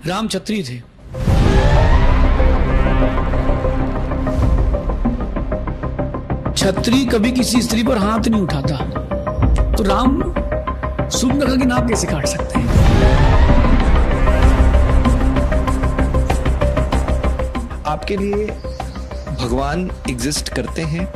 राम क्षत्रिय थे। क्षत्रिय कभी किसी स्त्री पर हाथ नहीं उठाता, तो राम सूर्पनखा की नाक कैसे काट सकते हैं? आपके लिए भगवान एग्जिस्ट करते हैं?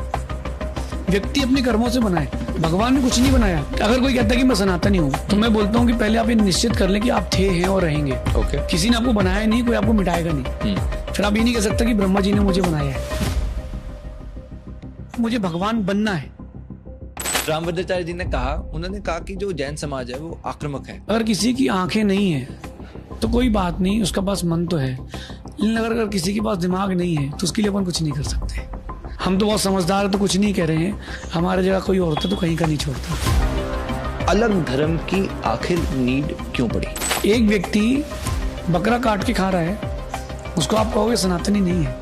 व्यक्ति अपने कर्मों से बनाए, भगवान ने कुछ नहीं बनाया। अगर कोई कहता है कि मैं सनातनी हूँ, तो मैं बोलता हूँ कि पहले आप ये निश्चित कर लें कि आप थे, हैं और रहेंगे। ओके। किसी ने आपको बनाया नहीं, कोई आपको मिटाएगा नहीं। फिर आप ये नहीं कह सकते कि ब्रह्मा जी ने मुझे बनाया है। मुझे भगवान बनना है। रामभद्राचार्य जी ने कहा, उन्होंने कहा कि जो जैन समाज है वो आक्रामक है। अगर किसी की आंखें नहीं है तो कोई बात नहीं, उसका पास मन तो है। लेकिन अगर किसी के पास दिमाग नहीं है तो उसके लिए अपन कुछ नहीं कर सकते। हम तो बहुत समझदार है तो कुछ नहीं कह रहे हैं, हमारे जगह कोई और होता तो कहीं का नहीं छोड़ता। अलग धर्म की आखिर नीड क्यों पड़ी? एक व्यक्ति बकरा काट के खा रहा है, उसको आप कहोगे सनातनी नहीं है,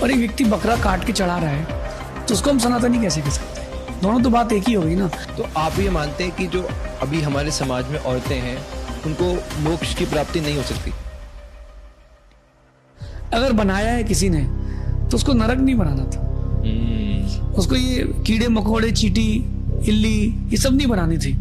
और एक व्यक्ति बकरा काट के चढ़ा रहा है तो उसको हम सनातनी कैसे कह सकते हैं? दोनों तो बात एक ही होगी ना। तो आप ये मानते हैं कि जो अभी हमारे समाज में औरतें हैं उनको मोक्ष की प्राप्ति नहीं हो सकती? अगर बनाया है किसी ने तो उसको नरक नहीं बनाना था। उसको ये कीड़े मकोड़े, चींटी, इल्ली, ये सब नहीं बनानी थी।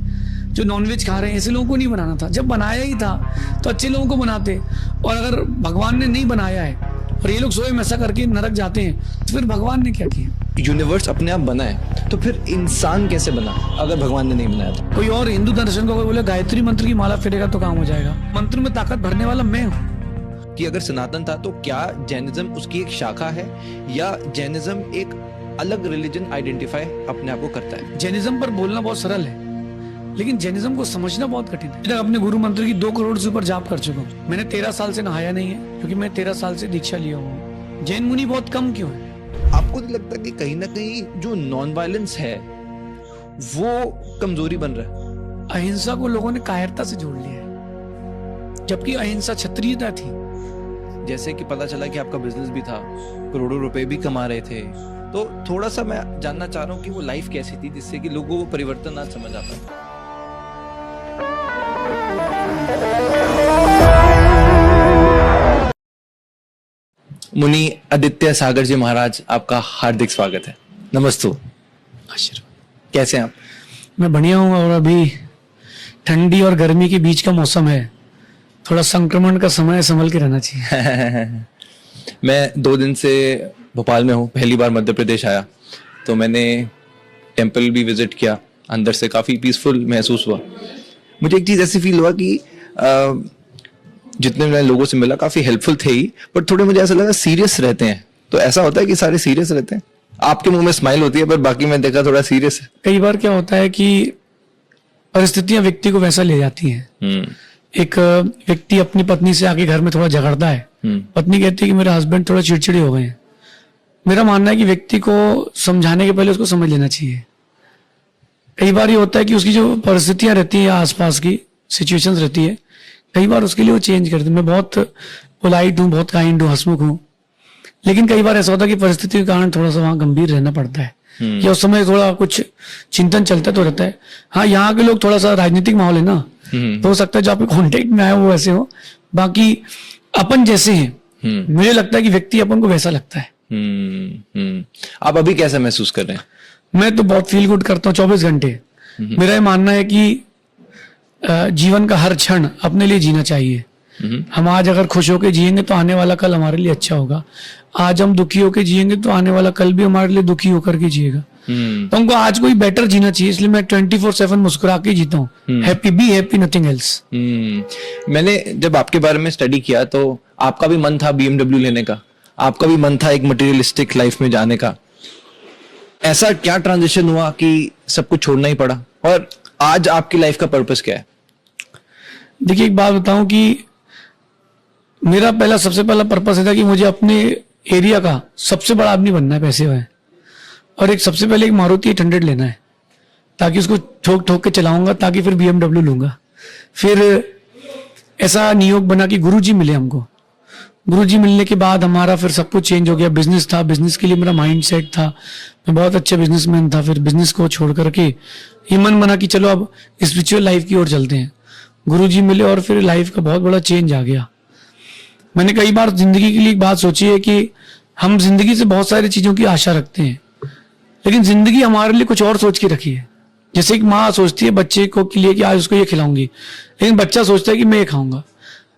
जो नॉनवेज खा रहे हैं ऐसे लोगों को नहीं बनाना था। जब बनाया ही था तो अच्छे लोगों को बनाते। और अगर भगवान ने नहीं बनाया है और ये लोग स्वयं ऐसा करके नरक जाते हैं तो फिर भगवान ने क्या किया? यूनिवर्स अपने आप बना है तो फिर इंसान कैसे बना अगर भगवान ने नहीं बनाया था? कोई और हिंदू दर्शन को कोई बोले गायत्री मंत्र की माला फेरेगा तो काम हो जाएगा। मंत्र में ताकत भरने वाला मैं हूँ। कि अगर सनातन था तो क्या जैनिज्म उसकी एक शाखा है या जैनिज्म एक अलग रिलीजन आइडेंटिफाई अपने आप को करता है? जैनिज्म पर बोलना बहुत सरल है, लेकिन जैनिज्म को समझना बहुत कठिन है। मैं अपने गुरु मंत्र की 2 करोड़ से ऊपर जाप कर चुका हूँ। मैंने 13 साल से नहाया नहीं है क्योंकि मैं 13 साल से दीक्षा लिया हूँ। जैन मुनि बहुत कम क्यों है? आपको नहीं लगता कि कहीं ना कहीं जो नॉन वायलेंस है वो कमजोरी बन रहा है? अहिंसा को लोगों ने कायरता से जोड़ लिया है, जबकि अहिंसा क्षत्रियता थी। जैसे कि पता चला कि आपका बिजनेस भी था, करोड़ों रुपए भी कमा रहे थे, तो थोड़ा सा मैं जानना चाह रहा हूँ कि वो लाइफ कैसी थी जिससे कि लोगों को परिवर्तन आज समझ आता है। मुनि आदित्य सागर जी महाराज, आपका हार्दिक स्वागत है। नमस्ते। आशीर्वाद। कैसे हैं आप? मैं बढ़िया हूँ। और अभी ठंडी और गर्मी के बीच का मौसम है, थोड़ा संक्रमण का समय, संभल के रहना चाहिए। मैं 2 दिन से भोपाल में हूँ, पहली बार मध्य प्रदेश आया तो मैंने टेम्पल भी विजिट किया। अंदर से काफ़ी पीसफुल महसूस हुआ। मुझे एक चीज़ ऐसी फील हुआ कि जितने मैं लोगों से मिला काफ़ी हेल्पफुल थे ही, पर थोड़े मुझे ऐसा लगा सीरियस रहते हैं। तो ऐसा होता है कि सारे सीरियस रहते हैं? आपके मुंह में स्माइल होती है पर बाकी मैं देखा थोड़ा सीरियस है। कई बार क्या होता है कि परिस्थितियां व्यक्ति को वैसा ले जाती हैं। एक व्यक्ति अपनी पत्नी से आके घर में थोड़ा झगड़ता है। पत्नी कहती है कि मेरे हस्बैंड थोड़ा चिड़चिड़े हो गए हैं। मेरा मानना है कि व्यक्ति को समझाने के पहले उसको समझ लेना चाहिए। कई बार ये होता है कि उसकी जो परिस्थितियां रहती हैं, आसपास की सिचुएशंस रहती है, कई बार उसके लिए वो चेंज करते हैं। मैं बहुत पोलाइट हूँ, बहुत काइंड हूँ, हंसमुख हूँ, लेकिन कई बार ऐसा होता है कि परिस्थिति के कारण थोड़ा सा वहां गंभीर रहना पड़ता है या उस समय थोड़ा कुछ चिंतन चलता तो रहता है। हाँ, यहाँ के लोग थोड़ा सा राजनीतिक माहौल है ना, तो हो सकता है जो आपके कॉन्टेक्ट में आए वो वैसे हो, बाकी अपन जैसे हैं। मुझे लगता है कि व्यक्ति अपन को वैसा लगता है। आप अभी कैसा महसूस कर रहे हैं? मैं तो बहुत फील गुड करता हूँ 24 घंटे। मेरा ये मानना है कि जीवन का हर क्षण अपने लिए जीना चाहिए। हम आज अगर खुश होकर जिएंगे तो आने वाला कल हमारे लिए अच्छा होगा। आज हम दुखी होकर जिएंगे तो आने वाला कल भी हमारे लिए दुखी होकर के जिएगा। तो हमको आज कोई बेटर जीना चाहिए, इसलिए मैं 24/7 मुस्कुरा के जीता हूँ। Happy, be happy, nothing else. मैंने जब आपके बारे में स्टडी किया तो आपका भी मन था BMW लेने का, आपका भी मन था एक मटेरियलिस्टिक लाइफ में जाने का। ऐसा क्या ट्रांजिशन हुआ कि सब कुछ छोड़ना ही पड़ा? और आज आपकी लाइफ का पर्पस क्या है? देखिए, एक बात बताऊं कि मेरा सबसे पहला पर्पस था कि मुझे अपने एरिया का सबसे बड़ा आदमी बनना है, पैसे में। और सबसे पहले एक मारुति 800 लेना है, ताकि उसको ठोक ठोक के चलाऊंगा, ताकि फिर BMW लूंगा। फिर ऐसा नियोग बना कि गुरुजी मिले हमको। गुरुजी मिलने के बाद हमारा फिर सब कुछ चेंज हो गया। बिजनेस था, बिजनेस के लिए मेरा माइंड सेट था, मैं बहुत अच्छा बिजनेसमैन था। फिर बिजनेस को छोड़ करके ये मन बना कि चलो अब स्पिरिचुअल लाइफ की ओर चलते हैं। गुरुजी मिले और फिर लाइफ का बहुत बड़ा चेंज आ गया। मैंने कई बार जिंदगी के लिए एक बात सोची है कि हम जिंदगी से बहुत सारी चीजों की आशा रखते हैं, लेकिन जिंदगी हमारे लिए कुछ और सोच के रखी है। जैसे एक माँ सोचती है बच्चे को के लिए कि आज उसको ये खिलाऊंगी, लेकिन बच्चा सोचता है कि मैं ये खाऊंगा।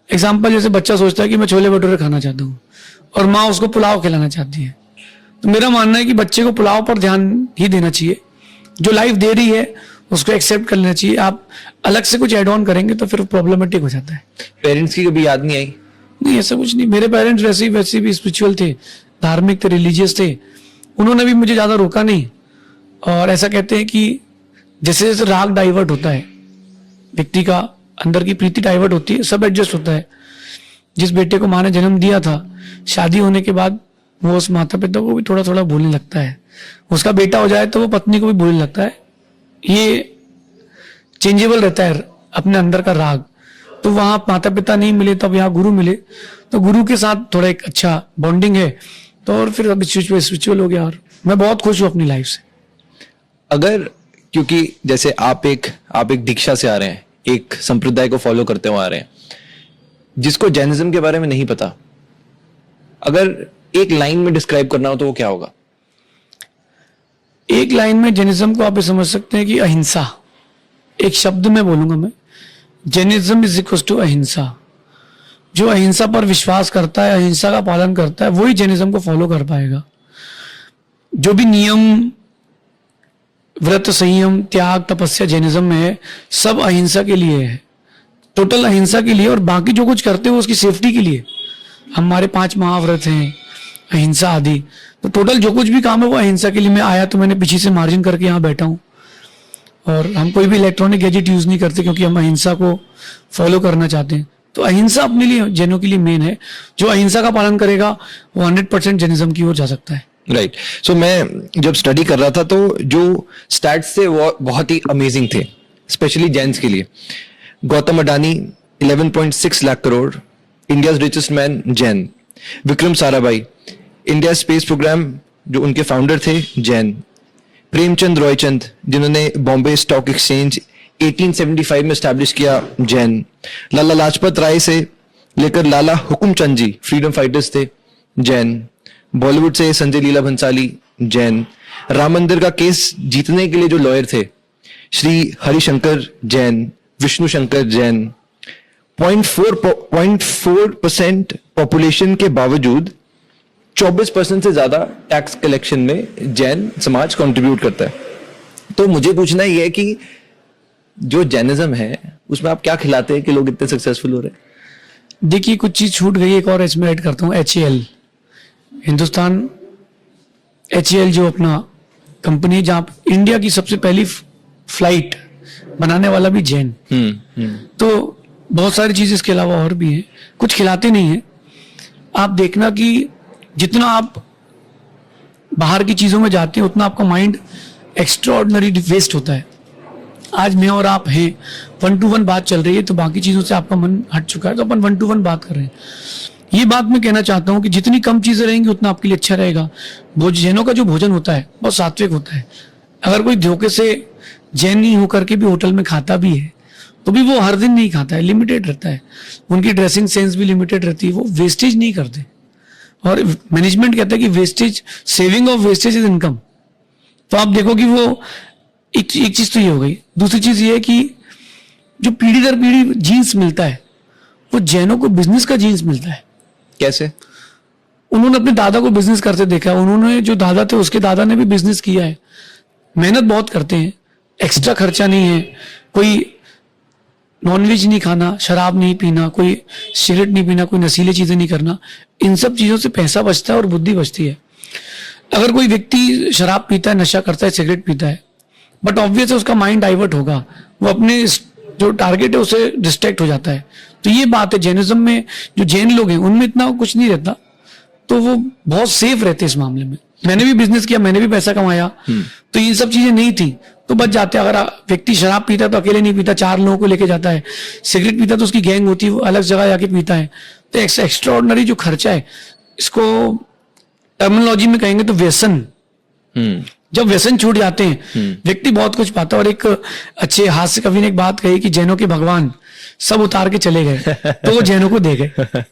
एग्जाम्पल, जैसे बच्चा सोचता है कि मैं छोले भटूरे खाना चाहता हूँ और माँ उसको पुलाव खिलाना चाहती है। तो मेरा मानना है कि बच्चे को पुलाव पर ध्यान ही देना चाहिए, जो लाइफ दे रही है उसको एक्सेप्ट कर लेना चाहिए। आप अलग से कुछ एड ऑन करेंगे तो फिर प्रॉब्लमेटिक हो जाता है। पेरेंट्स की कभी याद नहीं आई? नहीं, ऐसा कुछ नहीं। मेरे पेरेंट्स वैसे भी स्पिरिचुअल थे, धार्मिक थे, रिलीजियस थे। उन्होंने भी मुझे ज्यादा रोका नहीं। और ऐसा कहते हैं कि जैसे जैसे राग डाइवर्ट होता है, व्यक्ति का अंदर की प्रीति डाइवर्ट होती है, सब एडजस्ट होता है। जिस बेटे को माँ ने जन्म दिया था, शादी होने के बाद वो उस माता पिता को भी थोड़ा थोड़ा भूलने लगता है। उसका बेटा हो जाए तो वो पत्नी को भी भूलने लगता है। ये चेंजेबल रहता है अपने अंदर का राग। तो वहां माता पिता नहीं मिले तो अब यहाँ गुरु मिले, तो गुरु के साथ थोड़ा एक अच्छा बॉन्डिंग है, तो और फिर अब स्पिरिचुअल हो गया। और मैं बहुत खुश हूँ अपनी लाइफ से। अगर, क्योंकि जैसे आप एक दीक्षा से आ रहे हैं, एक संप्रदाय को फॉलो करते हुए आ रहे हैं, जिसको जैनिज्म के बारे में नहीं पता, अगर एक लाइन में डिस्क्राइब करना हो तो वो क्या होगा? एक लाइन में जैनिज्म को आप ये समझ सकते हैं कि अहिंसा। एक शब्द में बोलूंगा मैं, जैनिज्म इज इक्वल टू अहिंसा। जो अहिंसा पर विश्वास करता है, अहिंसा का पालन करता है, वही जैनिज्म को फॉलो कर पाएगा। जो भी नियम, व्रत, संयम, त्याग, तपस्या जैनिज्म में है, सब अहिंसा के लिए है, टोटल अहिंसा के लिए। और बाकी जो कुछ करते हैं वो उसकी सेफ्टी के लिए। हमारे 5 महाव्रत हैं, अहिंसा आदि, तो टोटल जो कुछ भी काम है वो अहिंसा के लिए। मैं आया तो मैंने पीछे से मार्जिन करके यहाँ बैठा हूँ, और हम कोई भी इलेक्ट्रॉनिक गैजेट यूज नहीं करते क्योंकि हम अहिंसा को फॉलो करना चाहते हैं। तो अहिंसा अपने लिए, जैनों के लिए मेन है। जो अहिंसा का पालन करेगा वो 100% जैनिज्म की ओर जा सकता है। राइट। सो मैं जब स्टडी कर रहा था तो जो स्टैट्स थे वो बहुत ही अमेजिंग थे, स्पेशली जैन्स के लिए। Gautam Adani 11.6 lakh crore, India's richest man Jain. Vikram Sarabhai, India space program जो उनके फाउंडर थे, जैन। प्रेमचंद रॉयचंद, जिन्होंने बॉम्बे स्टॉक एक्सचेंज 1875 में स्टैब्लिश किया, जैन। लाला लाजपत राय से लेकर लाला हुकुमचंद जी फ्रीडम फाइटर्स थे, जैन। बॉलीवुड से संजय लीला भंसाली, जैन। राम मंदिर का केस जीतने के लिए जो लॉयर थे, श्री हरिशंकर जैन, विष्णु शंकर जैन। 0.4% पॉपुलेशन के बावजूद 24% से ज्यादा टैक्स कलेक्शन में जैन समाज कंट्रीब्यूट करता है। तो मुझे पूछना ये है कि जो जैनिज्म है उसमें आप क्या खिलाते हैं कि लोग इतने सक्सेसफुल हो रहे हैं? देखिए, कुछ चीज छूट गई, एक और इसमें ऐड करता हूँ। HAL, हिंदुस्तान HAL जो अपना कंपनी, जहां इंडिया की सबसे पहली फ्लाइट बनाने वाला भी जैन। तो बहुत सारी चीज इसके अलावा और भी है, कुछ खिलाते नहीं है। आप देखना कि जितना आप बाहर की चीजों में जाते हैं उतना आपका माइंड एक्स्ट्राऑर्डिनरी वेस्ट होता है। आज मैं और आप हैं, 1 to 1 बात चल रही है, तो बाकी चीजों से आपका मन हट चुका है, तो अपन 1 to 1 बात कर रहे हैं। ये बात मैं कहना चाहता हूं कि जितनी कम चीजें रहेंगी उतना आपके लिए अच्छा रहेगा। जैनों का जो भोजन होता है बहुत सात्विक होता है। अगर कोई धोखे से जैन नहीं होकर के भी होटल में खाता भी है तो भी वो हर दिन नहीं खाता है, लिमिटेड रहता है। उनकी ड्रेसिंग सेंस भी लिमिटेड रहती है, वो वेस्टेज नहीं करते। और मैनेजमेंट कहता है कि wastage, saving of wastage is income. तो आप देखो कि वो एक चीज तो ये हो गई। दूसरी चीज ये है कि जो पीढ़ी दर पीढ़ी जीन्स मिलता है, वो जैनों को बिजनेस का जीन्स मिलता है। कैसे? उन्होंने अपने दादा को बिजनेस करते देखा, उन्होंने जो दादा थे उसके दादा ने भी बिजनेस किया है। मेहनत बहुत करते हैं, एक्स्ट्रा खर्चा नहीं है, कोई नॉनवेज नहीं खाना, शराब नहीं पीना, कोई सिगरेट नहीं पीना, कोई नशीली चीजें नहीं करना। इन सब चीजों से पैसा बचता है और बुद्धि बचती है। अगर कोई व्यक्ति शराब पीता है, नशा करता है, सिगरेट पीता है, बट ऑब्वियस उसका माइंड डाइवर्ट होगा, वो अपने जो टारगेट है उसे डिस्ट्रैक्ट हो जाता है। तो ये बात है, जैनिज्म में जो जैन लोग हैं उनमें इतना कुछ नहीं रहता, तो वो बहुत सेफ रहते इस मामले में। मैंने भी बिजनेस किया, मैंने भी पैसा कमाया, तो ये सब चीजें नहीं थी तो बच जाते। अगर व्यक्ति शराब पीता है तो अकेले नहीं पीता, 4 लोगों को लेके जाता है। सिगरेट पीता तो उसकी गैंग होती है, वो अलग जगह जाके पीता है। तो एक्स्ट्रा ऑर्डिनरी जो खर्चा है, इसको टर्मिनोलॉजी में कहेंगे तो व्यसन, जब व्यसन छूट जाते हैं व्यक्ति बहुत कुछ पाता है। और एक अच्छे हास्य कवि ने एक बात कही कि जैनों के भगवान सब उतार के चले गए तो वो जैनों को दे गए।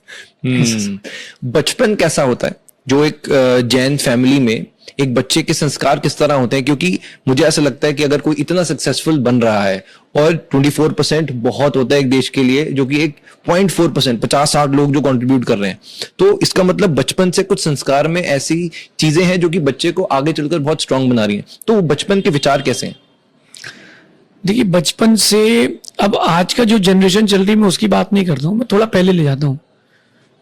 बचपन कैसा होता है जो एक जैन फैमिली में एक बच्चे के संस्कार किस तरह होते हैं? क्योंकि मुझे ऐसा लगता है कि अगर कोई इतना सक्सेसफुल बन रहा है और 24% बहुत होता है एक देश के लिए, जो कि एक 0.4% 50-60 लोग जो कंट्रीब्यूट कर रहे हैं, तो इसका मतलब बचपन से कुछ संस्कार में ऐसी चीजें हैं जो कि बच्चे को आगे चलकर बहुत स्ट्रांग बना रही हैं। तो बचपन के विचार कैसे हैं? देखिए बचपन से, अब आज का जो जनरेशन चल रही है मैं उसकी बात नहीं करता हूँ, मैं थोड़ा पहले ले जाता हूँ।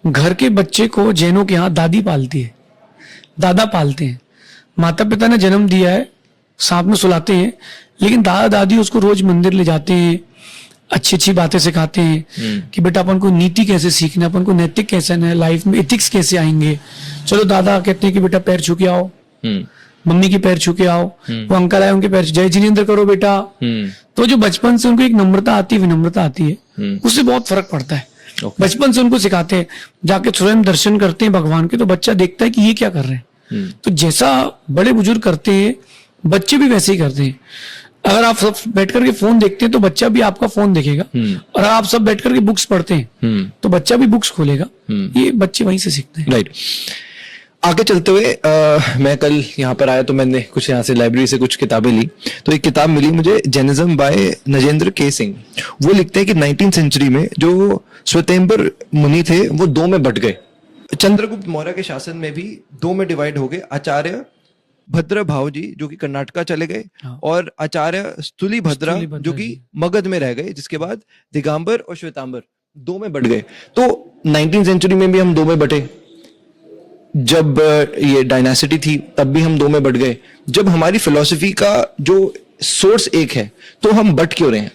घर के बच्चे को जैनों के यहाँ दादी पालती है, दादा पालते हैं। माता पिता ने जन्म दिया है, साथ में सुलाते हैं, लेकिन दादा दादी उसको रोज मंदिर ले जाते हैं, अच्छी अच्छी बातें सिखाते हैं कि बेटा अपन को नीति कैसे सीखना, अपन को नैतिक कैसे है, लाइफ में एथिक्स कैसे आएंगे। चलो दादा कहते हैं कि बेटा पैर छू के आओ, मम्मी के पैर छू के आओ, वो अंकल आए उनके पैर जय जिनेंद्र करो बेटा। तो जो बचपन से उनको एक नम्रता आती है, विनम्रता आती है, उससे बहुत फर्क पड़ता है। बचपन से उनको सिखाते हैं, जाके स्वयं दर्शन करते हैं भगवान के, तो बच्चा देखता है कि ये क्या कर रहे हैं। तो जैसा बड़े बुजुर्ग करते हैं बच्चे भी वैसे ही करते हैं। अगर आप सब बैठ करके फोन देखते हैं तो बच्चा भी आपका फोन देखेगा, और अगर आप सब बैठ करके बुक्स पढ़ते हैं तो बच्चा भी बुक्स खोलेगा। ये बच्चे वहीं से सीखते हैं। राइट। आगे चलते हुए मैं कल यहाँ पर आया तो मैंने कुछ यहाँ से लाइब्रेरी से कुछ किताबें ली, तो एक किताब मिली मुझे, जैनिज्म बाय नजेंद्र के सिंह। वो लिखते हैं कि 19th सेंचुरी में जो श्वेतांबर मुनि थे वो दो में बट गए। चंद्रगुप्त मौर्य के शासन में भी दो में डिवाइड हो गए। आचार्य भद्रभाव जी जो कि कर्नाटका चले गए, और आचार्य स्थूलीभद्रा जो कि मगध में रह गए, जिसके बाद दिगंबर और श्वेतांबर दो में बट गए। तो 19th सेंचुरी में भी हम दो में बटे, जब ये डायनासिटी थी तब भी हम दो में बट गए। जब हमारी फिलॉसफी का जो सोर्स एक है तो हम बट क्यों रहे हैं?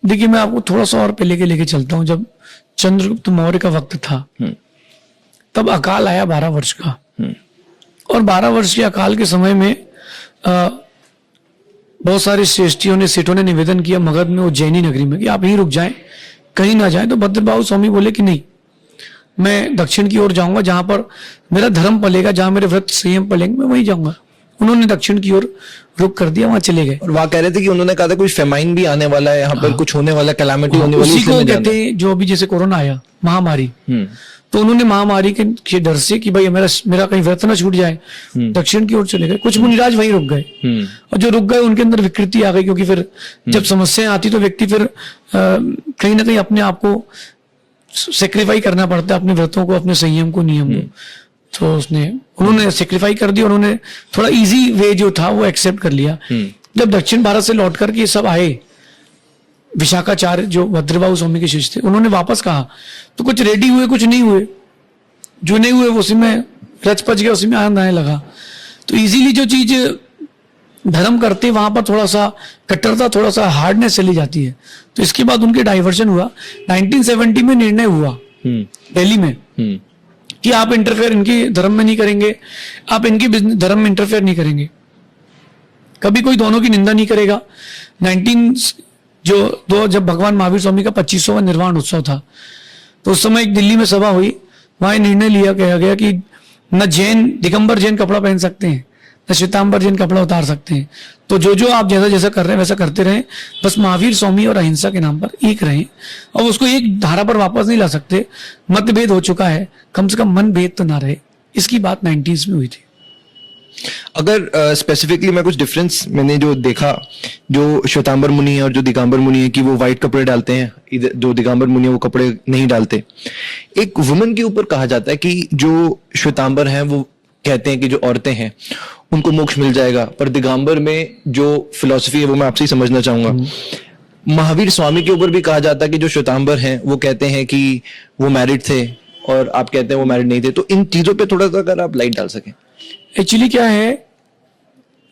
देखिए मैं आपको थोड़ा सा और पहले के लेके चलता हूँ। जब चंद्रगुप्त मौर्य का वक्त था तब अकाल आया 12 वर्ष का, और 12 वर्ष के अकाल के समय में बहुत सारे श्रेष्ठियों ने, सेठों ने निवेदन किया मगध में, उज्जैनी नगरी में, कि आप यहीं रुक जाएं, कहीं ना जाएं। तो भद्रबाहु स्वामी बोले कि नहीं, मैं दक्षिण की ओर जाऊंगा, जहां पर मेरा धर्म पलेगा, जहां मेरे व्रत संयम पलेंगे, मैं वहीं जाऊंगा। उन्होंने दक्षिण की ओर रुख कर दिया, वहां चले गए। और वहां कह रहे थे कि उन्होंने कहा था कुछ फेमाइन भी आने वाला है यहाँ पर, कुछ होने वाला, कैलामिटी होने वाली, उसी को कहते हैं जो अभी जैसे कोरोना आया, महामारी। तो उन्होंने महामारी के डर से कि भाई मेरा कहीं व्रत ना छूट जाए, दक्षिण की ओर चले गए। कुछ मुनिराज वहीं रुक गए, और जो रुक गए उनके अंदर विकृति आ गई, क्योंकि फिर जब समस्याएं आती तो व्यक्ति फिर कहीं ना कहीं अपने आप को सेक्रीफाई करना पड़ता है, अपने व्रतों को, अपने संयम को, नियम को। तो उन्होंने सेक्रीफाई कर दिया, उन्होंने थोड़ा इजी वे जो था वो एक्सेप्ट कर लिया। जब दक्षिण भारत से लौट करके ये सब आए, विशाखाचार्य जो भद्रबाहु स्वामी के शिष्य थे, उन्होंने वापस कहा तो कुछ रेडी हुए, कुछ नहीं हुए। जो नहीं हुए उसी में रच पच गया, उसी में आनंद आने लगा। तो इजीली जो चीज धर्म करते वहां पर थोड़ा सा कट्टरता, थोड़ा सा हार्डनेस चली जाती है। तो इसके बाद उनके डाइवर्शन हुआ। 1970 में निर्णय हुआ दिल्ली में कि आप इंटरफेयर इनके धर्म में नहीं करेंगे, आप इनके धर्म में इंटरफेयर नहीं करेंगे, कभी कोई दोनों की निंदा नहीं करेगा। जब भगवान महावीर स्वामी का 25वां निर्वाण उत्सव था, तो उस समय एक दिल्ली में सभा हुई, वहां निर्णय लिया गया कि न दिगंबर जैन कपड़ा पहन सकते हैं, न श्वेतांबर जैन कपड़ा उतार सकते हैं। तो जो आप जैसा जैसा कर रहे हैं वैसा करते रहें, बस महावीर स्वामी और अहिंसा के नाम पर एक रहें, और उसको एक धारा पर वापस नहीं ला सकते। मतभेद हो चुका है, कम से कम मन भेद तो ना रहे। इसकी बात 90s में हुई थी। अगर स्पेसिफिकली मैं कुछ डिफरेंस मैंने जो देखा, जो श्वेतांबर मुनि है और जो दिगंबर मुनि है, कि वो व्हाइट कपड़े डालते हैं, जो दिगंबर मुनि है वो कपड़े नहीं डालते। एक वुमेन के ऊपर कहा जाता है कि जो श्वेतांबर हैं वो कहते हैं कि जो औरतें हैं उनको मोक्ष मिल जाएगा, पर दिगंबर में जो फिलॉसफी है वो मैं आपसे ही समझना चाहूंगा। महावीर स्वामी के ऊपर भी कहा जाता है कि जो श्वेतांबर हैं वो कहते हैं कि वो मैरिड थे, और आप कहते हैं वो मैरिड नहीं थे। तो इन चीजों पे थोड़ा सा अगर आप लाइट डाल सकें। एक्चुअली क्या है,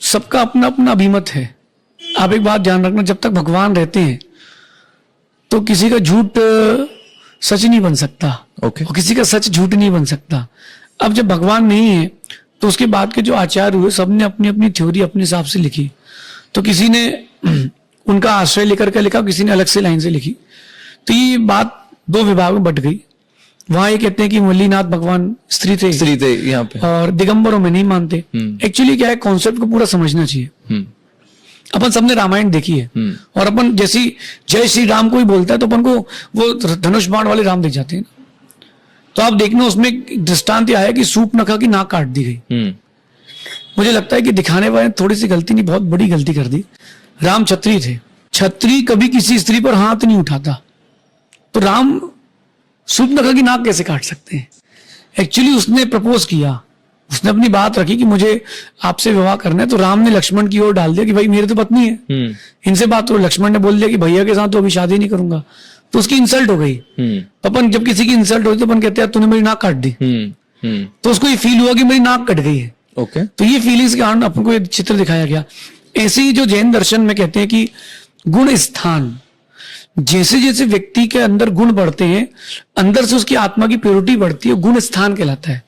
सबका अपना अपना अभिमत है। आप एक बात ध्यान रखना, जब तक भगवान रहते हैं तो किसी का झूठ सच नहीं बन सकता, और किसी का सच झूठ नहीं बन सकता। अब जब भगवान नहीं है तो उसके बाद के जो आचार्य हुए, सबने अपनी अपनी थ्योरी अपने हिसाब से लिखी। तो किसी ने उनका आश्रय लेकर के लिखा, किसी ने अलग से लाइन से लिखी। तो ये बात दो विभाग में बट गई। वहां ये कहते हैं कि मल्लीनाथ भगवान स्त्री थे यहाँ पे। और दिगंबरों में नहीं मानते। एक्चुअली क्या है, कॉन्सेप्ट को पूरा समझना चाहिए। अपन सबने रामायण देखी है और अपन जैसी जय श्री राम कोई बोलता है तो अपन को वो धनुष बाण वाले राम दिख जाते हैं। तो आप देखना उसमें दृष्टांत आया कि सूप नखा की नाक काट दी गई। मुझे लगता है कि दिखाने वाले थोड़ी सी गलती नहीं, बहुत बड़ी गलती कर दी। राम क्षत्रिय थे, क्षत्रिय कभी किसी स्त्री पर हाथ नहीं उठाता, तो राम सूप नखा की नाक कैसे काट सकते हैं? एक्चुअली उसने प्रपोज किया, उसने अपनी बात रखी कि मुझे आपसे विवाह करना है, तो राम ने लक्ष्मण की ओर डाल दिया कि भाई मेरी तो पत्नी है, इनसे बात करो। लक्ष्मण ने बोल दिया कि भैया के साथ तो अभी शादी नहीं करूंगा, तो उसकी इंसल्ट हो गई। अपन जब किसी की इंसल्ट होती तो अपन कहते हैं तूने मेरी नाक काट दी, तो उसको ये फील हुआ कि मेरी नाक कट गई है। ओके, तो ये फीलिंग्स के कारण अपन को एक चित्र दिखाया गया। ऐसे ही जो जैन दर्शन में कहते हैं कि गुण स्थान, जैसे जैसे व्यक्ति के अंदर गुण बढ़ते हैं, अंदर से उसकी आत्मा की प्योरिटी बढ़ती है, गुण स्थान कहलाता है।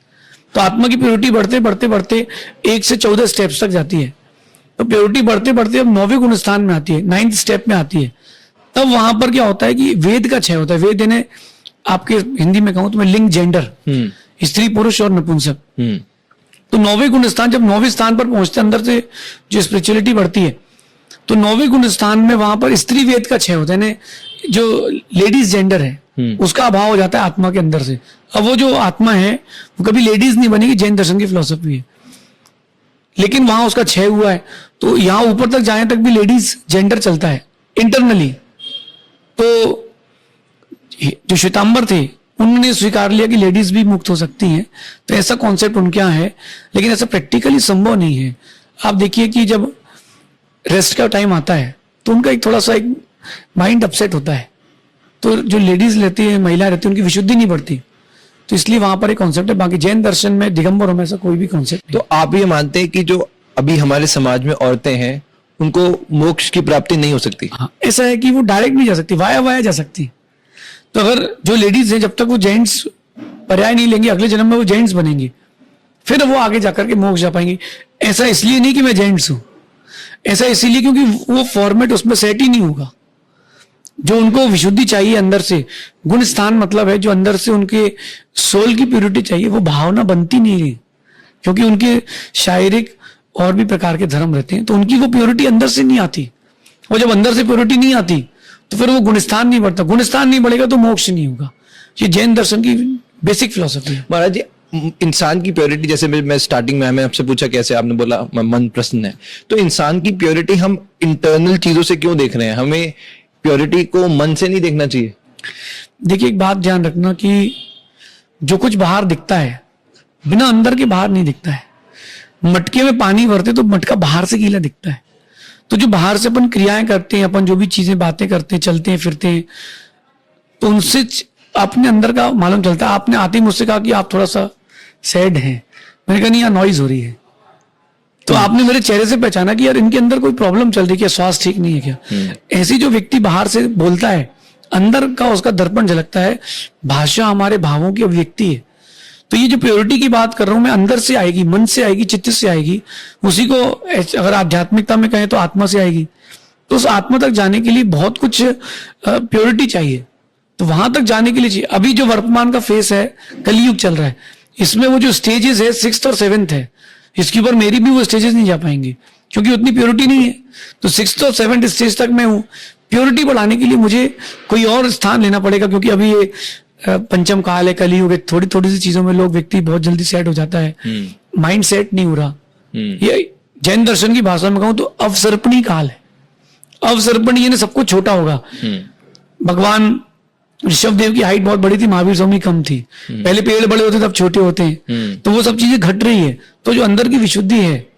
तो आत्मा की प्योरिटी बढ़ते बढ़ते बढ़ते 1 से 14 स्टेप्स तक जाती है। तो प्योरिटी बढ़ते बढ़ते अब 9वें गुण स्थान में आती है, 9th स्टेप में आती है। तब वहां पर क्या होता है कि वेद का क्षय होता है। वेद यानी आपके हिंदी में कहूं तो मैं लिंग, जेंडर, स्त्री पुरुष और नपुंसक। तो 9वें गुण स्थान, जब 9वें स्थान पर पहुंचते अंदर से जो स्पिरिचुअलिटी बढ़ती है, तो 9वें गुण स्थान में वहां पर स्त्री वेद का क्षय होता है, जो लेडीज जेंडर है उसका अभाव हो जाता है आत्मा के अंदर से। अब वो जो आत्मा है वो कभी लेडीज नहीं बनेगी, जैन दर्शन की फिलॉसफी है, लेकिन वहां उसका क्षय हुआ है। तो यहां ऊपर तक जाने तक भी लेडीज जेंडर चलता है इंटरनली। तो जो श्वेतांबर थे उन्होंने स्वीकार लिया कि लेडीज भी मुक्त हो सकती हैं, तो ऐसा कॉन्सेप्ट उनके यहाँ है, लेकिन ऐसा प्रैक्टिकली संभव नहीं है। आप देखिए कि जब रेस्ट का टाइम आता है तो उनका एक थोड़ा सा एक माइंड अपसेट होता है, तो जो लेडीज लेती है, महिला रहती है, उनकी विशुद्धि नहीं बढ़ती, तो इसलिए वहां पर एक कॉन्सेप्ट है। बाकी जैन दर्शन में दिगंबरों में ऐसा कोई भी कॉन्सेप्ट। तो आप ये मानते हैं कि जो अभी हमारे समाज में औरतें हैं उनको मोक्ष की प्राप्ति नहीं हो सकती? हाँ, ऐसा है कि वो डायरेक्ट नहीं जा सकती, वाया वाया जा सकती। तो अगर जो लेडीज हैं जब तक वो जेंट्स पर्याय नहीं लेंगे, अगले जन्म में वो जेंट्स बनेंगी, फिर वो आगे जाकर के मोक्ष जा पाएंगी। ऐसा इसलिए नहीं कि मैं जेंट्स हूं, ऐसा इसीलिए क्योंकि वो फॉर्मेट उसमें सेट ही नहीं होगा। जो उनको विशुद्धि चाहिए अंदर से, गुण स्थान मतलब है जो अंदर से उनके सोल की प्यूरिटी चाहिए, वो भावना बनती नहीं है, क्योंकि उनके शारीरिक और भी प्रकार के धर्म रहते हैं, तो उनकी वो प्योरिटी अंदर से नहीं आती। वो जब अंदर से प्योरिटी नहीं आती तो फिर वो गुणस्थान नहीं बढ़ता, गुणस्थान नहीं बढ़ेगा तो मोक्ष नहीं होगा। ये जैन दर्शन की बेसिक फिलॉसफी है। महाराज जी, इंसान की प्योरिटी, जैसे मैं स्टार्टिंग में, मैंने आपसे पूछा कैसे, आपने बोला मन प्रसन्न है, तो इंसान की प्योरिटी हम इंटरनल चीजों से क्यों देख रहे हैं? हमें प्योरिटी को मन से नहीं देखना चाहिए? देखिए, एक बात ध्यान रखना कि जो कुछ बाहर दिखता है बिना अंदर के बाहर नहीं दिखता है। मटके में पानी भरते तो मटका बाहर से गीला दिखता है, तो जो बाहर से अपन क्रियाएं करते हैं, अपन जो भी चीजें बातें करते हैं, चलते हैं फिरते हैं, तो उनसे अपने अंदर का मालूम चलता है। आपने आते ही मुझसे कहा कि आप थोड़ा सा सैड हैं, मैंने कहा नहीं, यहाँ नॉइज हो रही है, तो आपने मेरे चेहरे से पहचाना कि यार इनके अंदर कोई प्रॉब्लम चल रही है क्या, स्वास्थ्य ठीक नहीं है क्या। ऐसी जो व्यक्ति बाहर से बोलता है, अंदर का उसका दर्पण झलकता है। भाषा हमारे भावों की अभिव्यक्ति है। तो ये जो प्योरिटी की बात कर रहा हूं मैं, अंदर से आएगी, मन से आएगी, चित्त से आएगी। उसी को अगर आध्यात्मिकता में कहें तो आत्मा से आएगी। तो उस आत्मा तक जाने के लिए बहुत कुछ प्योरिटी चाहिए, तो वहां तक जाने के लिए चाहिए। अभी जो वर्तमान का फेस है, कलयुग चल रहा है, इसमें वो जो स्टेजेस है 6th और 7th है, इसके ऊपर मेरी भी वो स्टेजेस नहीं जा पाएंगे क्योंकि उतनी प्योरिटी नहीं है। तो 6th और 7th स्टेज तक मैं हूँ। प्योरिटी बढ़ाने के लिए मुझे कोई और स्थान लेना पड़ेगा, क्योंकि अभी ये पंचम काल है, कलयुग है, थोड़ी थोड़ी सी चीजों में लोग व्यक्ति बहुत जल्दी सेट हो जाता है, माइंड सेट नहीं हो रहा। ये जैन दर्शन की भाषा में कहूं तो अवसर्पणी काल है। अवसर्पणी यानी सब कुछ छोटा होगा। भगवान ऋषभदेव की हाइट बहुत बड़ी थी, महावीर स्वामी कम थी। पहले पेड़ बड़े होते तब छोटे होते हैं, तो वो सब चीजें घट रही है। तो जो अंदर की विशुद्धि है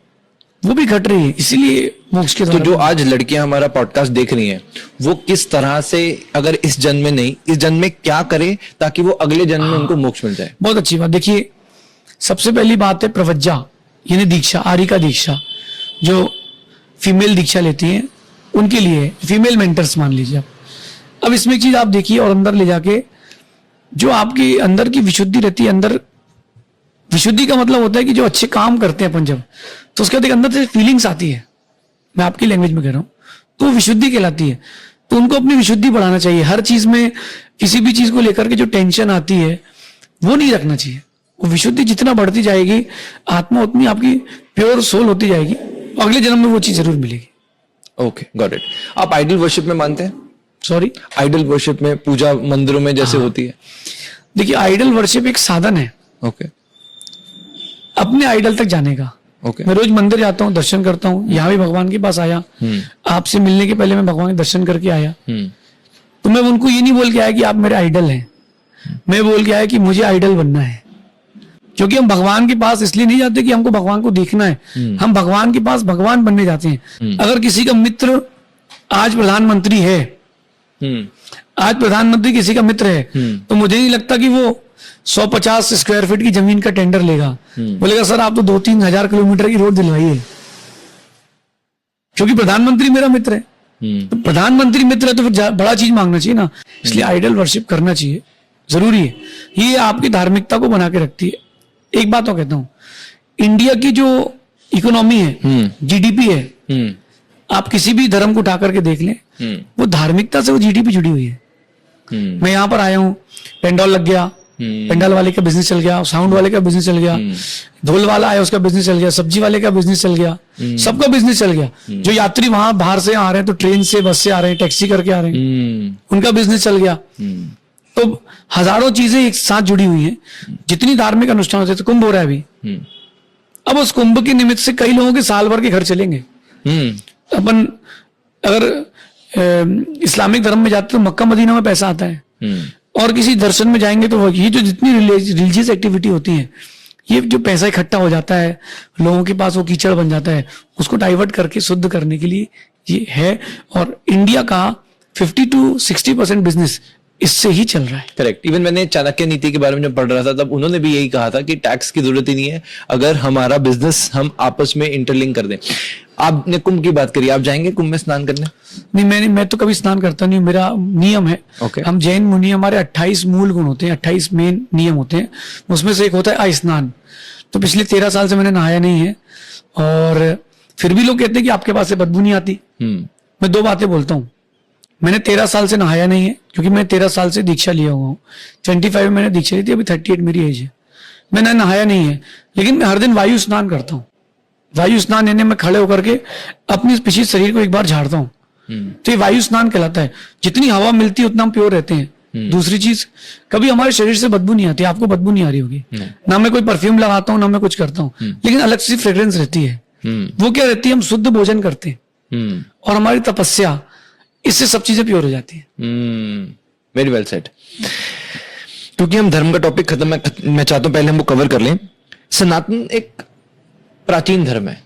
वो भी घट रही है, इसीलिए मोक्ष के। तो जो आज लड़कियां हमारा पॉडकास्ट देख रही हैं, वो किस तरह से, अगर इस जन्म में नहीं, इस जन्म में क्या करें ताकि वो अगले जन्म में उनको मोक्ष मिल जाए? बहुत अच्छी बात। देखिए, सबसे पहली बात है प्रवज्जा, यानी दीक्षा, आरिका दीक्षा। जो फीमेल दीक्षा लेती हैं उनके लिए फीमेल मेंटर्स मान लीजिए आप। अब इसमें एक चीज आप देखिए और अंदर ले जाके, जो आपकी अंदर की विशुद्धि रहती है, अंदर विशुद्धि का मतलब होता है कि जो अच्छे काम करते हैं अपन जब, तो उसके बाद एक अंदर से फीलिंग्स आती है, मैं आपकी लैंग्वेज में कह रहा हूं, तो विशुद्धि कहलाती है। तो उनको अपनी विशुद्धि बढ़ाना चाहिए हर चीज में। किसी भी चीज को लेकर के जो टेंशन आती है, वो नहीं रखना चाहिए। वो विशुद्धि जितना बढ़ती जाएगी, आत्मा उतनी आपकी प्योर सोल होती जाएगी, अगले जन्म में वो चीज जरूर मिलेगी। Okay, got it. आप आइडल वर्शिप में मानते हैं? सॉरी, आइडल वर्शिप में, पूजा मंदिरों में जैसे होती है? देखिए, आइडल वर्शिप एक साधन है ओके, अपने आइडल तक जाने का। ओके, मैं रोज मंदिर जाता हूँ, दर्शन करता हूँ, यहाँ भी भगवान के पास आया, आपसे मिलने के पहले मैं भगवान के दर्शन करके आया, तो मैं उनको ये नहीं बोल के आया कि आप मेरे आइडल हैं, मैं बोल के आया कि मुझे आइडल बनना है। क्योंकि हम भगवान के पास इसलिए नहीं जाते कि हमको भगवान को देखना है, हम भगवान के पास भगवान बनने जाते हैं। अगर किसी का मित्र आज प्रधानमंत्री है, आज प्रधानमंत्री किसी का मित्र है, तो मुझे नहीं लगता कि वो 150 स्क्वायर फीट की जमीन का टेंडर लेगा, बोलेगा सर आप तो 2-3 हजार किलोमीटर की रोड दिलवाइए, क्योंकि प्रधानमंत्री मेरा मित्र है। तो प्रधानमंत्री मित्र है तो फिर बड़ा चीज मांगना चाहिए ना, इसलिए आइडल वर्शिप करना चाहिए, जरूरी है। ये आपकी धार्मिकता को बना के रखती है। एक बात और कहता हूं, इंडिया की जो इकोनॉमी है, जीडीपी है, आप किसी भी धर्म को उठा करके देख लें, वो धार्मिकता से वो जीडीपी जुड़ी हुई है। मैं यहां पर आया हूं, पेंडॉल लग गया, पेंडल वाले का बिजनेस चल गया, साउंड वाले का बिजनेस चल गया, ढोल वाला आया उसका बिजनेस चल गया, सब्जी वाले का बिजनेस चल गया, सबका बिजनेस चल गया। जो यात्री वहां बाहर से आ रहे हैं, तो ट्रेन से, बस से आ रहे हैं, टैक्सी करके आ रहे हैं, उनका बिजनेस चल गया। तो हजारों चीजें एक साथ जुड़ी हुई हैं। जितनी धार्मिक अनुष्ठान होते, तो कुंभ हो रहा है अभी, अब उस कुंभ के निमित्त से कई लोगों के साल भर के घर चलेंगे। अपन अगर इस्लामिक धर्म में जाते तो मक्का मदीना में पैसा आता है, और किसी दर्शन में जाएंगे तो ये जो जितनी रिलीजियस एक्टिविटी होती है, ये जो पैसा इकट्ठा हो जाता है लोगों के पास, वो कीचड़ बन जाता है, उसको डाइवर्ट करके शुद्ध करने के लिए ये है। और इंडिया का 50 to 60% बिजनेस इससे ही चल रहा है। करेक्ट। इवन मैंने चाणक्य नीति के बारे में जब पढ़ रहा था, तब उन्होंने भी यही कहा था कि टैक्स की जरूरत ही नहीं है अगर हमारा बिजनेस हम आपस में इंटरलिंक कर दें। आपने कुंभ की बात करी, आप जाएंगे कुंभ में स्नान करने? नहीं, मैं तो कभी स्नान करता नहीं, मेरा नियम है। हम जैन मुनि, हमारे 28 मूल गुण होते हैं, 28 मेन नियम होते हैं, उसमें से एक होता है स्नान। तो पिछले 13 साल से मैंने नहाया नहीं है, और फिर भी लोग कहते हैं कि आपके पास से बदबू नहीं आती। मैं 2 बातें बोलता हूँ, मैंने 13 साल से नहाया नहीं है, क्योंकि मैं 13 साल से दीक्षा लिया हुआ हूँ। 25 में मैंने दीक्षा ली थी, अभी 38 मेरी एज है। मैंने नहाया नहीं है, लेकिन मैं हर दिन वायु स्नान करता हूँ। वायु स्नान यानी मैं खड़े होकर के अपने पिछले शरीर को एक बार झाड़ता हूँ, तो ये वायु स्नान कहलाता है। जितनी हवा मिलती है उतना हम प्योर रहते हैं। दूसरी चीज, कभी हमारे शरीर से बदबू नहीं आती, आपको बदबू नहीं आ रही होगी ना, मैं कोई परफ्यूम लगाता हूँ ना मैं कुछ करता हूँ, लेकिन अलग सी फ्रेग्रेंस रहती है। वो क्या रहती है, हम शुद्ध भोजन करते हैं और हमारी तपस्या, इससे सब चीजें प्योर हो जाती है। Very well said. क्योंकि हम धर्म का टॉपिक खत्म, मैं चाहता हूं पहले हम वो कवर कर लें। सनातन एक प्राचीन धर्म है।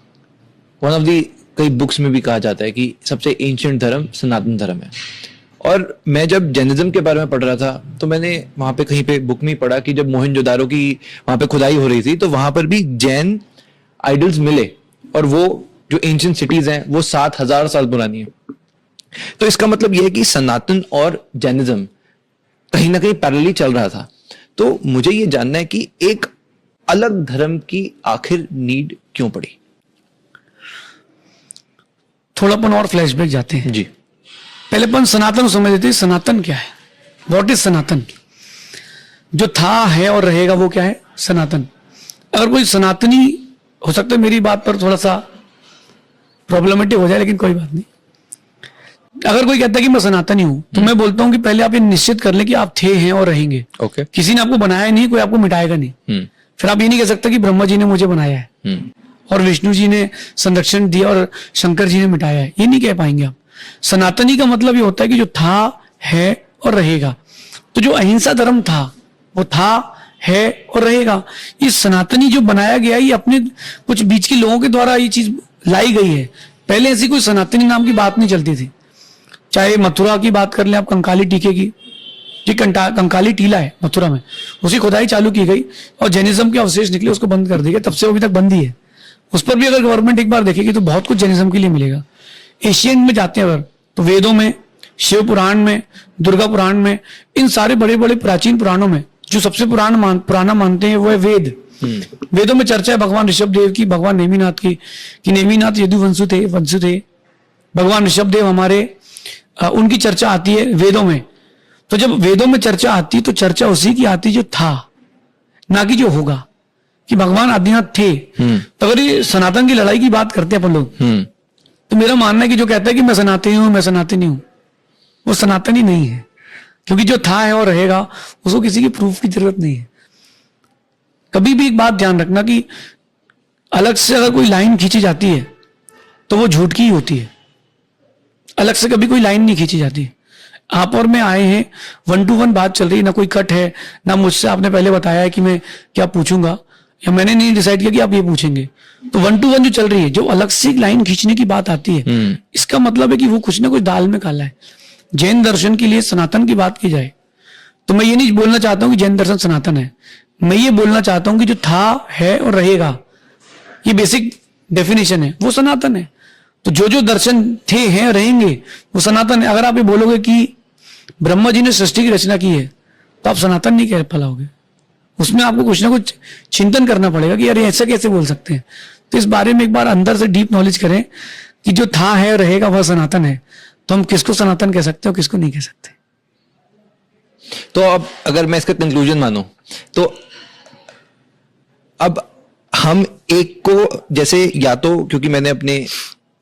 वन ऑफ दी, कई बुक्स में भी कहा जाता है कि सबसे एंशिएंट धर्म सनातन धर्म है। और मैं जब जैनिज्म के बारे में पढ़ रहा था, तो मैंने वहां पे कहीं पे बुक में पढ़ा कि जब मोहनजोदारो की वहां पे खुदाई हो रही थी, तो वहां पर भी जैन आइडल्स मिले, और वो जो एंशिएंट सिटीज हैं वो 7000 साल पुरानी है। तो इसका मतलब यह है कि सनातन और जैनिज्म कहीं ना कहीं पैरेलली चल रहा था। तो मुझे यह जानना है कि एक अलग धर्म की आखिर नीड क्यों पड़ी? थोड़ा अपन और फ्लैशबैक जाते हैं जी। पहले अपन सनातन समझ लेते हैं। सनातन क्या है? व्हाट इज सनातन? जो था, है और रहेगा, वो क्या है? सनातन। अगर कोई सनातनी, हो सकता है मेरी बात पर थोड़ा सा प्रॉब्लमेटिक हो जाए, लेकिन कोई बात नहीं। अगर कोई कहता है कि मैं सनातनी हूं, तो मैं बोलता हूं कि पहले आप ये निश्चित कर लें कि आप थे, हैं और रहेंगे। ओके। किसी ने आपको बनाया नहीं, कोई आपको मिटाएगा नहीं। फिर आप ये नहीं कह सकते कि ब्रह्मा जी ने मुझे बनाया है और विष्णु जी ने संरक्षण दिया और शंकर जी ने मिटाया है, ये नहीं कह पाएंगे आप। सनातनी का मतलब ये होता है कि जो था, है और रहेगा। तो जो अहिंसा धर्म था, वो था, है और रहेगा। ये सनातनी जो बनाया गया, ये अपने कुछ बीच के लोगों के द्वारा ये चीज लाई गई है। पहले ऐसी कोई सनातनी नाम की बात नहीं चलती थी। चाहे मथुरा की बात कर लें आप, कंकाली टीके की, ये कंकाली टीला है मथुरा में, उसकी खुदाई चालू की गई और जैनिज्म के अवशेष निकले, उसको बंद कर दिया। तब से अभी तक बंद ही है। उस पर भी अगर गवर्नमेंट एक बार देखेगी तो बहुत कुछ जैनिज्म के लिए मिलेगा। एशियन में जाते हैं अगर, तो वेदों में, शिव पुराण में, दुर्गा पुराण में, इन सारे बड़े बड़े प्राचीन पुराणों में जो सबसे पुराना मानते हैं वो है वेद। वेदों में चर्चा है भगवान ऋषभदेव की, भगवान नेमिनाथ की, कि नेमिनाथ यदुवंशु थे, भगवान ऋषभदेव हमारे, उनकी चर्चा आती है वेदों में। तो जब वेदों में चर्चा आती है तो चर्चा उसी की आती जो था, ना कि जो होगा, कि भगवान आदिनाथ थे। तो अगर ये सनातन की लड़ाई की बात करते हैं अपन लोग, तो मेरा मानना है कि जो कहता है कि मैं सनातनी हूं, मैं सनातनी हूं, वो सनातन ही नहीं है। क्योंकि जो था है और रहेगा, उसको किसी की प्रूफ की जरूरत नहीं है। कभी भी एक बात ध्यान रखना कि अलग से अगर कोई लाइन खींची जाती है तो वो झूठ की ही होती है। अलग से कभी कोई लाइन नहीं खींची जाती। आप और मैं आए हैं, 1 to 1 बात चल रही है, ना कोई कट है, ना मुझसे आपने पहले बताया है कि मैं क्या पूछूंगा, या मैंने नहीं डिसाइड किया कि आप ये पूछेंगे। तो 1 to 1 जो चल रही है, जो अलग से एक लाइन खींचने की बात आती है, इसका मतलब है कि वो कुछ ना कुछ दाल में काला है। जैन दर्शन के लिए सनातन की बात की जाए तो मैं ये नहीं बोलना चाहता हूं कि जैन दर्शन सनातन है। मैं ये बोलना चाहता हूं कि जो था, है और रहेगा, ये बेसिक डेफिनेशन है, वो सनातन है। तो जो जो दर्शन थे, हैं, रहेंगे, वो सनातन है। अगर आप ये बोलोगे कि ब्रह्मा जी ने सृष्टि की रचना की है, तो आप सनातन नहीं कह पाओगे। उसमें आपको कुछ ना कुछ चिंतन करना पड़ेगा कि यार ऐसा कैसे बोल सकते हैं। तो इस बारे में एक बार अंदर से डीप नॉलेज करें कि जो था, है, रहेगा, वह सनातन है। तो हम किसको सनातन कह सकते हो, किसको नहीं कह सकते। तो अब अगर मैं इसका कंक्लूजन मानूं, तो अब हम एक को, जैसे या तो क्योंकि मैंने अपने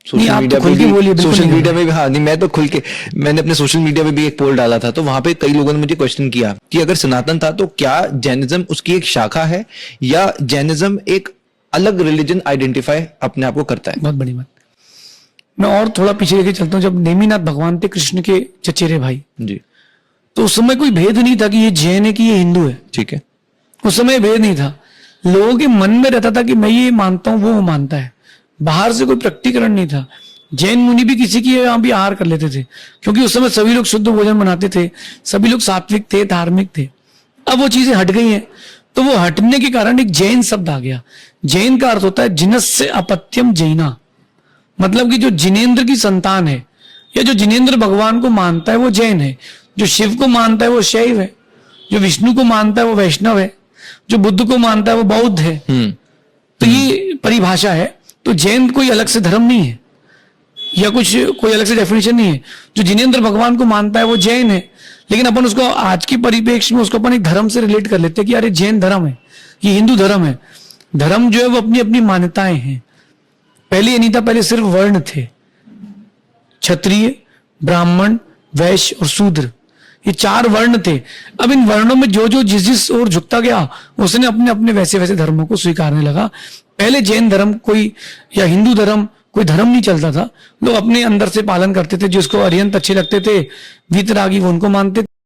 सोशल मीडिया पे भी, सोशल मीडिया में भी, हाँ नहीं, मैं तो खुल के, मैंने अपने सोशल मीडिया पे भी एक पोल डाला था, तो वहां पे कई लोगों ने मुझे क्वेश्चन किया कि अगर सनातन था तो क्या जैनिज्म उसकी एक शाखा है, या जैनिज्म एक अलग रिलीजन आइडेंटिफाई अपने आप को करता है। बहुत बड़ी बात। मैं और थोड़ा पीछे लेके चलता हूँ। जब नेमिनाथ भगवान थे कृष्ण के चचेरे भाई जी, तो उस समय कोई भेद नहीं था कि ये जैन है कि ये हिंदू है। ठीक है, उस समय भेद नहीं था। लोगों के मन में रहता था कि मैं ये मानता हूं, वो मानता है। बाहर से कोई प्रकटीकरण नहीं था। जैन मुनि भी किसी की यहां भी आहार कर लेते थे, क्योंकि उस समय सभी लोग शुद्ध भोजन बनाते थे, सभी लोग सात्विक थे, धार्मिक थे। अब वो चीजें हट गई हैं, तो वो हटने के कारण एक जैन शब्द आ गया। जैन का अर्थ होता है जिनस्य अपत्यम जैना, मतलब कि जो जिनेंद्र की संतान है, या जो जिनेंद्र भगवान को मानता है वो जैन है। जो शिव को मानता है वो शैव है, जो विष्णु को मानता है वो वैष्णव है, जो बुद्ध को मानता है वो बौद्ध है। तो ये परिभाषा है। तो जैन कोई अलग से धर्म नहीं है, या कुछ कोई अलग से डेफिनेशन नहीं है। जो जिनेंद्र भगवान को मानता है वो जैन है, लेकिन अपन उसको आज के परिप्रेक्ष्य में उसको अपन एक धर्म से रिलेट कर लेते हैं कि यार ये जैन धर्म है, ये हिंदू धर्म है। धर्म जो है वो अपनी अपनी मान्यताएं हैं। पहले ये नहीं था, पहले सिर्फ वर्ण थे, क्षत्रिय, ब्राह्मण, वैश्य और शूद्र, ये 4 वर्ण थे। अब इन वर्णों में जो जो जिस ओर झुकता गया, उसने अपने अपने वैसे वैसे धर्मों को स्वीकारने लगा। पहले जैन धर्म कोई, या हिंदू धर्म कोई धर्म नहीं चलता था। लोग अपने अंदर से पालन करते थे। जिसको अरिहंत अच्छे लगते थे, वीतरागी, वो उनको मानते थे।